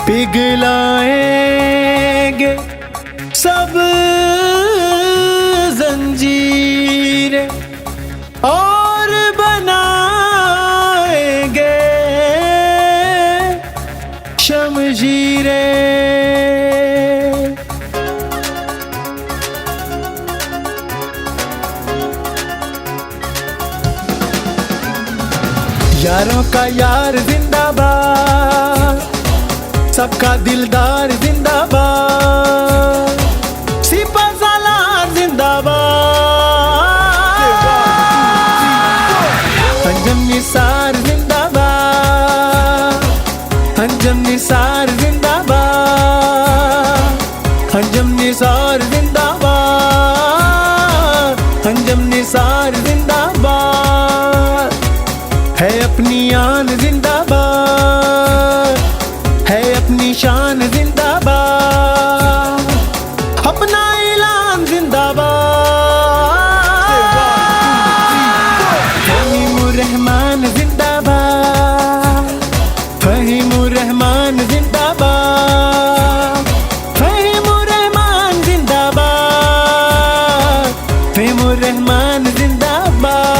پگھلائیں گے سب زنجیریں اور بنائیں گے شمشیریں. یاروں کا یار زندہ باد, سب کا دلدار زندہ باد, سپہ سالار زندہ باد, انجم نثار زندہ باد, انجم نثار زندہ باد, انجم نثار زندہ باد, انجم نثار زندہ باد. ہے اپنی آن زندہ باد, ہے اپنی شان زندہ باد, اپنا اعلان زندہ باد. فہیم الرحمن زندہ باد, فہیم الرحمن زندہ باد, فہیم الرحمن زندہ باد, فہیم الرحمن زندہ باد.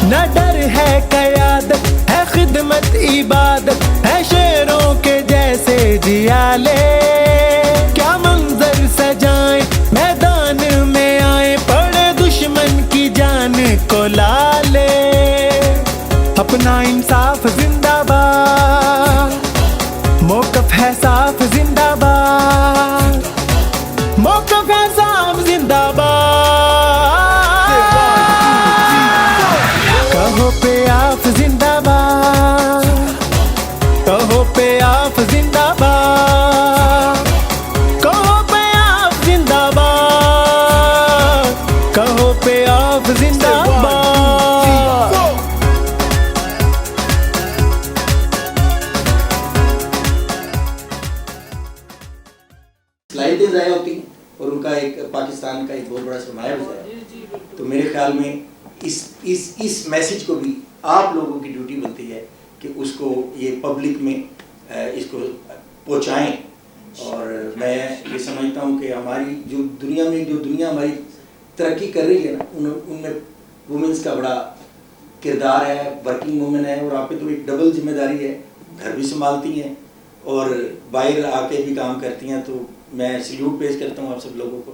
نہ ڈر ہے قیادت, ہے خدمت عبادت, ہے شیروں کے جیسے جیالے. کیا منظر سجائیں میدان میں آئیں, پڑے دشمن کی جان کو لالے. اپنا انصاف زندہ باد, موقف ہے صاف زندہ باد, موقف ہے صاف زندہ باد. کہو پہ آپ زندہ باد, کہو پہ آپ زندہ باد, کہو پہ آپ زندہ باد, کہو پہ آپ زندہ باد. سلائڈیں ضائع ہوتی ہیں اور ان کا ایک پاکستان کا ایک بہت بڑا سرمایہ بھی ضائع. تو میرے خیال میں اس میسج کو بھی آپ لوگوں کی ڈیوٹی بنتی ہے کہ اس کو یہ پبلک میں اس کو پہنچائیں. اور میں یہ سمجھتا ہوں کہ ہماری جو دنیا ہماری ترقی کر رہی ہے نا, ان میں وومنس کا بڑا کردار ہے, ورکنگ وومن ہے, اور آپ پہ تو ایک ڈبل ذمہ داری ہے, گھر بھی سنبھالتی ہیں اور باہر آ کے بھی کام کرتی ہیں. تو میں سلیوٹ پیش کرتا ہوں آپ سب لوگوں کو.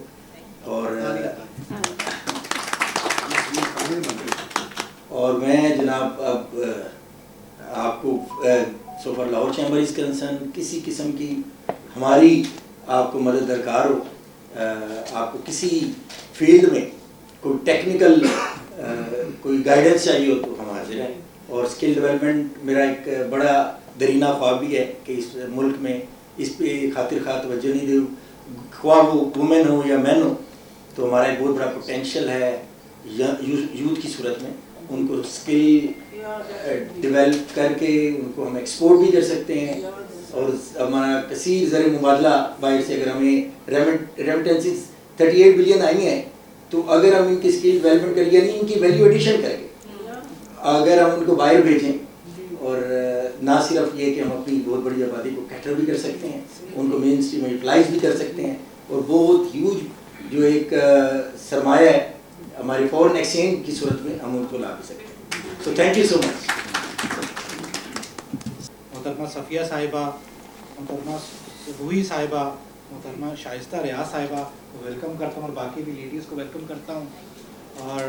اور میں جناب اب آپ کو so far Lahore chamber is concern, کسی قسم کی ہماری آپ کو مدد درکار ہو, آپ کو کسی فیلڈ میں کوئی ٹیکنیکل کوئی گائیڈنس چاہیے ہو تو ہم حاضر ہیں. اور اسکل ڈیولپمنٹ میرا ایک بڑا درینہ خواب بھی ہے کہ اس ملک میں اس پہ خاطر خواہ توجہ نہیں دے, خواہ وہ وومن ہو یا مین ہو. تو ہمارا ایک بہت بڑا پوٹینشیل ہے یوتھ کی صورت میں. ان کو اسکل ڈیولپ کر کے ان کو ہم ایکسپورٹ بھی کر سکتے ہیں, اور ہمارا کثیر زر مبادلہ باہر سے, اگر ہمیں ریمیٹنسز 38 بلین آئی ہیں, تو اگر ہم ان کی اسکل ڈیولپمنٹ کریں, یعنی ان کی ویلیو ایڈیشن کریں گے, اگر ہم ان کو باہر بھیجیں, اور نہ صرف یہ کہ ہم اپنی بہت بڑی آبادی کو کیٹر بھی کر سکتے ہیں, ان کو مین اسٹریم میں یوٹیلائز بھی کر سکتے ہیں, اور بہت ہیوج جو ایک سرمایہ ہے ہماری فورن ایکسچینج کی صورت میں ہم ان کو لا بھی سکتے ہیں. تو تھینک یو سو مچ. محترمہ صفیہ صاحبہ, محترمہ روحی صاحبہ, محترمہ شائستہ ریاض صاحبہ کو ویلکم کرتا ہوں, اور باقی بھی لیڈیز کو ویلکم کرتا ہوں. اور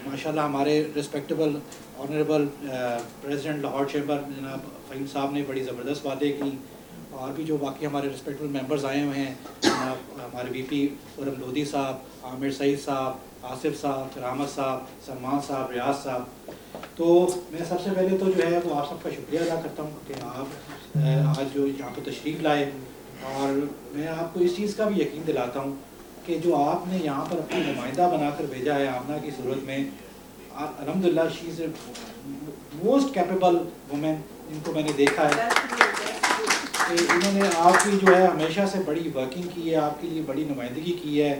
ماشاءاللہ ہمارے respectable honourable president Lahore chamber جناب فہیم صاحب نے بڑی زبردست باتیں کی, اور بھی جو باقی ہمارے رسپیکٹیبل ممبرز آئے ہوئے ہیں, جناب ہمارے وی پی ارم لودھی صاحب, عامر سعید صاحب, آصف صاحب, رحمت صاحب, سلمان صاحب, ریاض صاحب. تو میں سب سے پہلے تو جو ہے وہ آپ سب کا شکریہ ادا کرتا ہوں کہ آپ آج جو یہاں پہ تشریف لائے, اور میں آپ کو اس چیز کا بھی یقین دلاتا ہوں کہ جو آپ نے یہاں پر اپنا نمائندہ بنا کر بھیجا ہے آمنہ کی صورت میں, الحمدللہ شی از اے موسٹ کیپیبل وومن جن کو میں نے دیکھا ہے کہ انہوں نے آپ کی جو ہے ہمیشہ سے بڑی ورکنگ کی ہے, آپ کے لیے بڑی نمائندگی کی ہے,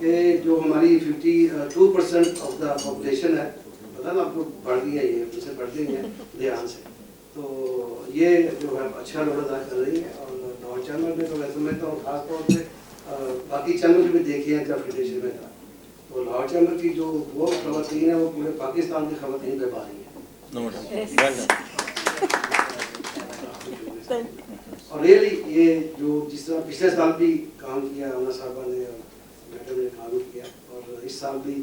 کہ جو ہماری 52% آف دا پاپولیشن ہے، پتہ نا آپ کو بڑھ گئی ہے، یہ ان سے بڑھ گئی ہے دھیان سے، تو یہ جو ہے اچھا رول ادا کر رہی ہے. اور لاہور چینل میں تو میں سمجھتا ہوں خاص طور پہ باقی چینل بھی دیکھے ہیں جب فیڈریشن میں تھا، تو لاہور چینل کی جو وہ خواتین ہیں وہ پورے پاکستان کی خواتین پہ باری ہیں. اور ریئلی یہ جو جس طرح پچھلے سال بھی کام کیا امنا صاحبہ نے اور میڈم نے کام کیا، اور اس سال بھی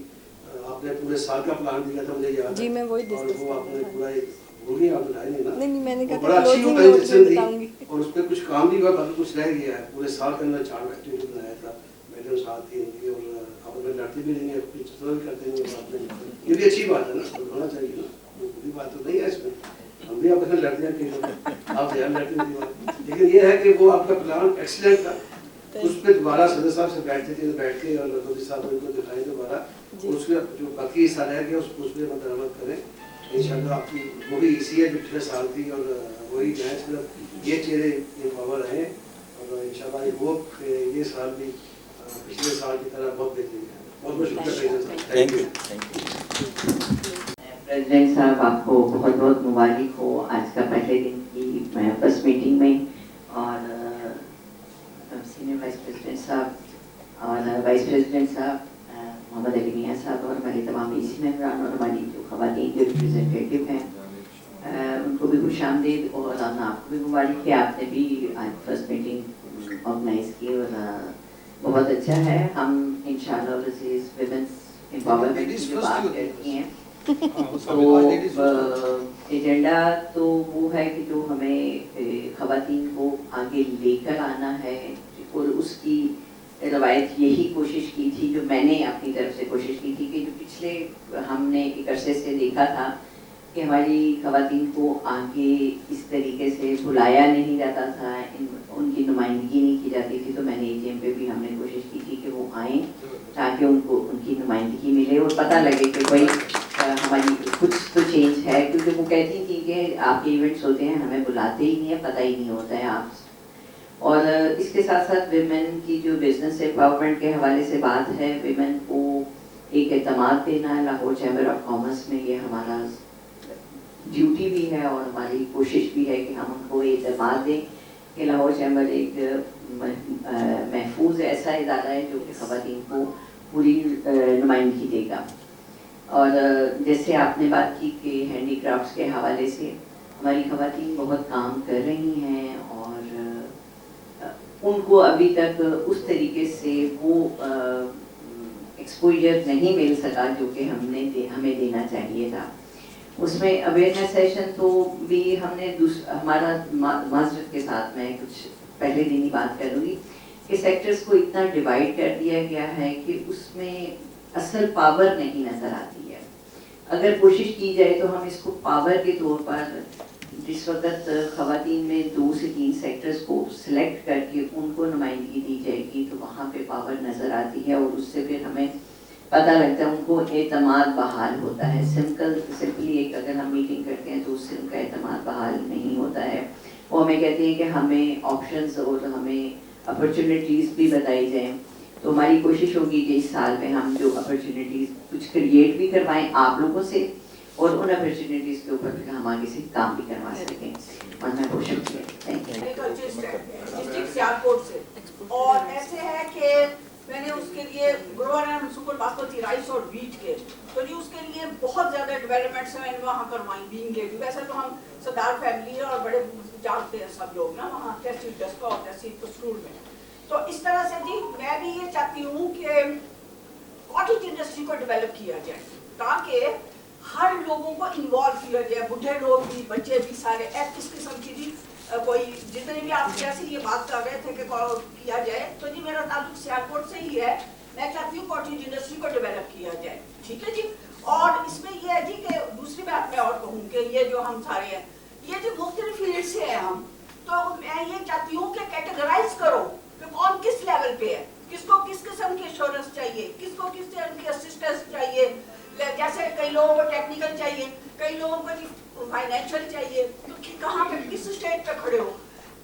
آپ نے پورے سال کا پلان دیا تھا مجھے یاد ہے. جی میں وہی اور ڈسکس وہ آپ نے پورا ایک بھولی آپ بتائی نہیں نا. نہیں میں نے کہا بڑا تھا اچھی کلوزنگ آرگنائزیشن نوٹ میں تھی بتاؤں گی. اور اس پہ کچھ کام بھی ہوا، باقی کچھ رہ گیا ہے. پورے سال کے اندر 4 ایکٹیویٹی بنایا تھا، میڈم ساتھ تھی ان کی، اور آپ نے لڑتی بھی نہیں ہے، کچھ بھی کرتے نہیں ہیں بات میں. یہ بھی اچھی بات ہے نا، ہونا چاہیے نا، کوئی بات تو نہیں ہے اس میں. ہم بھی آپ لڑتے ہیں کہ آپ دھیان لڑتے ہیں، لیکن یہ ہے کہ وہ آپ کا پلان ایکسیلنٹ تھا. اس پہ دوبارہ صدر صاحب سے بیٹھتے تھے، بیٹھ کے اور مودی صاحب ان کو دکھائیں دوبارہ اس کا جو باقی حصہ رہ گیا اس پہ مرمت کریں انشاءاللہ. آپ کی وہی اسی ہے جو پچھلے سال تھی، اور وہی میچ میں یہ چہرے پاور رہے، اور انشاءاللہ یہ وہ یہ سال بھی پچھلے سال کی طرح بہت بہترین ہے. بہت بہت شکریہ. Thank you. پریزیڈنٹ صاحب آپ کو بہت بہت مبارک ہو آج کا پہلے دن کی فرسٹ میٹنگ میں، اور سینئر وائس پریزیڈنٹ صاحب اور وائس پریزیڈنٹ صاحب محمد علی میاں صاحب اور ہمارے تمام ای سی ممبران اور ہماری جو خواتین جو ریپرزینٹیو ہیں ان کو بھی خوش آمدید. اور آپ کو بھی مبارک ہے، آپ نے بھی آج فرسٹ میٹنگ آرگنائز کی اور بہت اچھا ہے. ہم انشاءاللہ ویمنس امپاورمنٹ کی جو بات کرتی ہیں تو ایجنڈا تو وہ ہے کہ جو ہمیں خواتین کو آگے لے کر آنا ہے، اور اس کی روایت یہی کوشش کی تھی جو میں نے اپنی طرف سے کوشش کی تھی کہ جو پچھلے ہم نے ایک عرصے سے دیکھا تھا کہ ہماری خواتین کو آگے اس طریقے سے بلایا نہیں جاتا تھا، ان کی نمائندگی نہیں کی جاتی تھی. تو میں نے AGM پہ بھی ہم نے کوشش کی تھی کہ وہ آئیں تاکہ ان کو ان کی نمائندگی ملے اور پتہ لگے کہ بھائی ہماری کچھ تو چینج ہے. کیونکہ وہ کہتی تھی کہ آپ کے ایونٹس ہوتے ہیں ہمیں بلاتے ہی نہیں ہے، پتہ ہی نہیں ہوتا ہے آپ. اور اس کے ساتھ ساتھ ویمن کی جو بزنس امپاورمنٹ کے حوالے سے بات ہے، ویمن کو ایک اعتماد دینا لاہور چیمبر آف کامرس میں یہ ہمارا ڈیوٹی بھی ہے اور ہماری کوشش بھی ہے کہ ہم ان کو اعتماد دیں کہ لاہور چیمبر ایک محفوظ ایسا ادارہ ہے جو کہ خواتین کو پوری نمائندگی دے گا. اور جیسے آپ نے بات کی کہ ہینڈی کرافٹس کے حوالے سے ہماری خواتین بہت کام کر رہی ہیں، اور ان کو ابھی تک اس طریقے سے وہ ایکسپوجر نہیں مل سکا جو کہ ہمیں دینا چاہیے تھا. اس میں اویئرنیس سیشن تو بھی ہم نے ہمارا معذرت کے ساتھ میں کچھ پہلے دن ہی بات کروں گی کہ سیکٹرز کو اتنا ڈیوائڈ کر دیا گیا ہے کہ اس میں اصل پاور نہیں نظر آتی ہے. اگر کوشش کی جائے تو ہم اس کو پاور کے طور پر جس وقت خواتین میں 2 سے 3 سیکٹرز کو سلیکٹ کر کے ان کو نمائندگی دی جائے گی تو وہاں پہ پاور نظر آتی ہے، اور اس سے پھر ہمیں پتہ لگتا ہے ان کو اعتماد بحال ہوتا ہے. سمپلی ایک اگر ہم میٹنگ کرتے ہیں تو اس سے ان کا اعتماد بحال نہیں ہوتا ہے. وہ ہمیں کہتے ہیں کہ ہمیں آپشنز اور ہمیں اپرچونیٹیز بھی بتائی جائیں. تو ہماری کوشش ہوگی کہ اس سال میں ہم جو اپرچونیٹیز کچھ کریٹ بھی کروائیں آپ لوگوں سے، اور ان اپرچونیٹیز کے اوپر پھر ہم آگے سے کام بھی کروا سکیں. اور میں بہت شکریہ. Thank you. ڈسٹرکٹ سیالکوٹ سے، اور ایسے ہے کہ میں نے اس کے لیے grower and super basmati rice اور ویٹ کے، تو جی اس کے لیے بہت زیادہ ڈیولپمنٹس میں نے وہاں کروائی بینگ لیڈی. ویسے تو ہم سردار فیملی ہے اور بڑے جانتے ہیں سب لوگ نا وہاں تحصیل ڈسکا اور تحصیل کسرور میں. تو اس طرح سے جی میں بھی یہ چاہتی ہوں کہ کاٹیج انڈسٹری کو ڈیولپ کیا جائے تاکہ ہر لوگوں کو انوالو کیا جائے، بوڑھے لوگ بھی، بچے بھی، سارے اس قسم کی جی کوئی جتنے بھی آپ جیسے یہ بات کر رہے تھے کہ کیا جائے. تو جی میرا تعلق سیالکوٹ سے ہی ہے. میں چاہتی ہوں کاٹیج انڈسٹری کو ڈیولپ کیا جائے. ٹھیک ہے جی. اور اس میں یہ ہے جی کہ دوسری بات میں اور کہوں کہ یہ جو ہم سارے ہیں یہ جو مختلف فیلڈ سے ہیں ہم، تو میں یہ چاہتی ہوں کہ کیٹیگرائز کرو کہ کون کس لیول پہ ہے، کس کو کس قسم کی انشورنس چاہیے، کس کو کس قسم کی اسسٹنس چاہیے. جیسے کئی لوگوں کو ٹیکنیکل چاہیے، کئی لوگوں کو فائنینشیل چاہیے، تو کہاں پہ کس اسٹیج پہ کھڑے ہو.